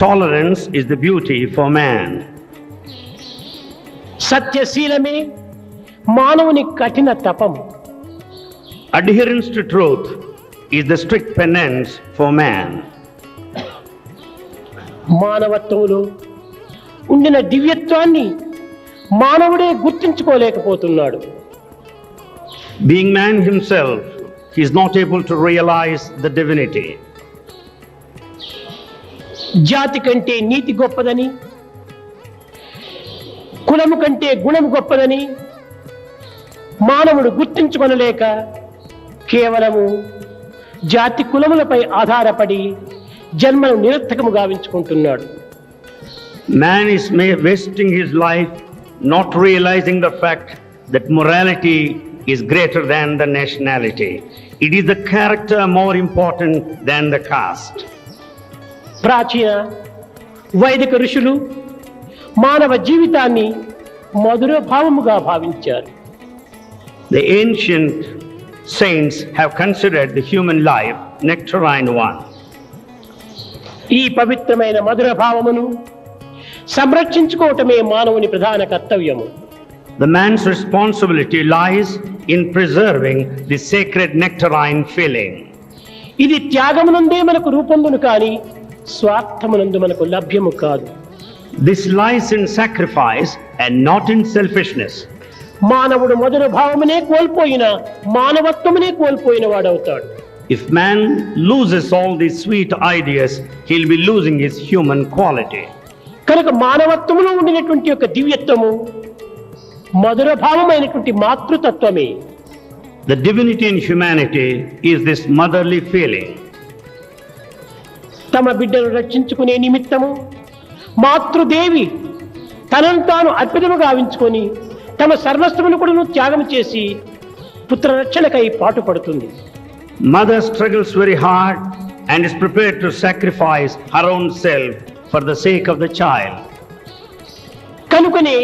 Tolerance is the beauty for man. సత్యశీలమే మానవుని కఠిన తపము. Adherence to truth is the strict penance for man. మానవత్వంలో ఉండిన దివ్యత్వాన్ని మానవుడే గుర్తించుకోలేకపోతున్నాడు. Being man himself, he is not able to realize the divinity. జాతి కంటే నీతి గొప్పదని, కులము కంటే గుణము గొప్పదని మానవుడు గుర్తించుకొనలేక కేవలము జాతి కులములపై ఆధారపడి జన్మను నిరర్థకము గావించుకుంటున్నాడు. Man is wasting his life not realizing the fact that morality is greater than the nationality. It is the character more important than the caste. ప్రాచీన వైదిక ఋషులు మానవ జీవితాన్ని మధుర భావముగా భావించారు. The ancient saints have considered the human life nectarine one. ఈ పవిత్రమైన మధుర భావమును సంరక్షించుకోవటమే మానవుని ప్రధాన కర్తవ్యము. The man's responsibility lies in preserving the sacred nectarine feeling. ఇది త్యాగమునందే మనకు రూపొందును కానీ స్వార్థమునందు మనకు లభ్యము కాదు. This lies in sacrifice and not in selfishness. మానవుడు మధుర భావమునే కోల్పోయిన మానవత్వమునే కోల్పోయిన వాడవుతాడు. If man loses all these sweet ideas, he'll be losing his human quality. కనుక మానవత్వములో ఉండినటువంటి యొక్క దివ్యత్వము మధుర భావమైనటువంటి మాతృతత్వమే. The divinity in humanity is this motherly feeling. తమ బిడ్డను రక్షించుకునే నిమిత్తము మాతృదేవి తనను తాను అర్పితము గావించుకొని తమ సర్వస్వమును కూడా త్యాగం చేసి పుత్రరక్షణకై పాటుపడుతుంది. Mother struggles very hard and is prepared to sacrifice her own self for the sake of the child. కనుకనే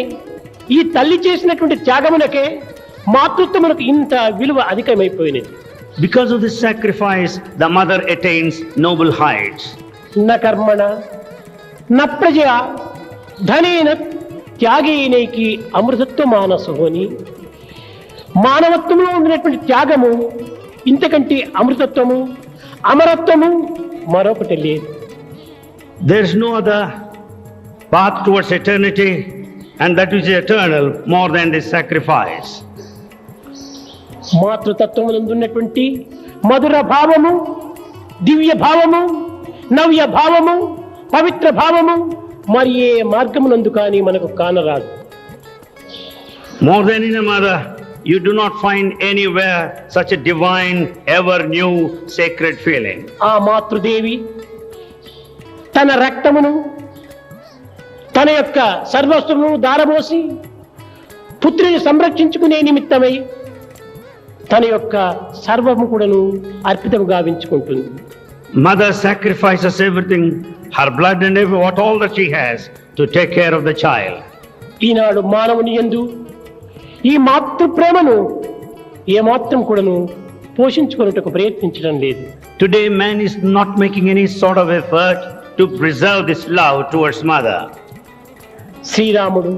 ఈ తల్లి చేసినటువంటి త్యాగమునకే మాతృత్వమునకు ఇంత విలువ అధికమైపోయినది. Because of this sacrifice, the mother attains noble heights. న కర్మణ న ప్రజా ధనేన త్యాగేనైకి అమృతత్వ మానసు అని మానవత్వంలో ఉండినటువంటి త్యాగము ఇంతకంటే అమృతత్వము అమరత్వము మరొకటి లేదు. There is no other path towards eternity, and that which is eternal more than this sacrifice. మాతృతత్వమునందు ఉన్నటువంటి మధుర భావము, దివ్య భావము, నవ్య భావము, పవిత్ర భావము మరి ఏ మార్గమునందు కానీ మనకు కానరాదు. More than in a mother, you do not find anywhere such a divine, ever new, sacred feeling. ఆ మాతృదేవి తన రక్తమును తన యొక్క సర్వస్వమును దారబోసి పుత్రుని సంరక్షించుకునే నిమిత్తమై తన యొక్క సర్వము కూడాను అర్పితము గావించుకుంటుంది. Mother sacrifices everything, her blood and what all that she has, to take care of the child. ఈనాడు మానవుని యందు ఈ మాతృ ప్రేమను ఏమాత్రం కూడాను పోషించుకున్నట్టుకు ప్రయత్నించడం లేదు. Today man is not making any sort of effort to preserve this love towards mother. శ్రీరాముడు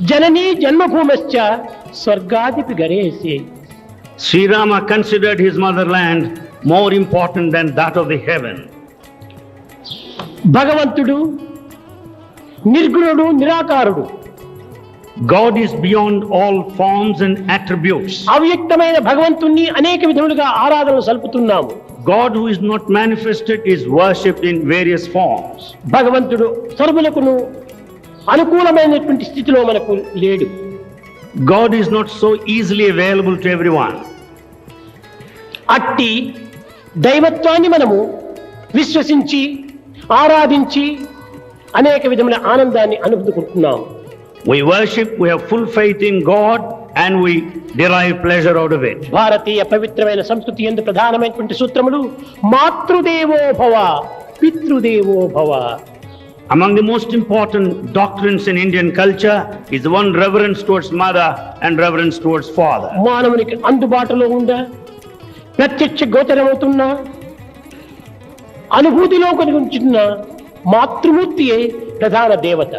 జననీ జన్మభూమశ్చ స్వర్గాదిపి గరేసి. Sri Rama considered his motherland more important than that of the heaven. భగవంతుడు నిర్గుణుడు నిరాకారుడు. God is beyond all forms and attributes. అవ్యక్తమైన భగవంతుణ్ణి అనేక విధములుగా ఆరాధనలు సల్పుతున్నాము. God who is not manifested is worshipped in various forms. భగవంతుడు సర్వులకును అనుకూలమైనటువంటి స్థితిలో మనకు లేడు. God is not so easily available to everyone. అట్టి దైవత్వాన్ని మనము విశ్వసించి ఆరాధించి అనేక విధమైన ఆనందాన్ని అనుభూతుకుంటున్నాము. We worship, we have full faith in God and we derive pleasure out of it. భారతీయ పవిత్రమైన సంస్కృతి యందు ప్రధానమైనటువంటి సూత్రములు మాతృదేవో భవ, పితృదేవో భవ. Among the most important doctrines in Indian culture is one reverence towards mother and reverence towards father. మానవునికి అందుబాటులో ఉండ ప్రత్యక్ష గోచరమవుతున్న అనుభూతిలో కొనుగుంటున్న మాతృమూర్తియే ప్రధాన దేవత.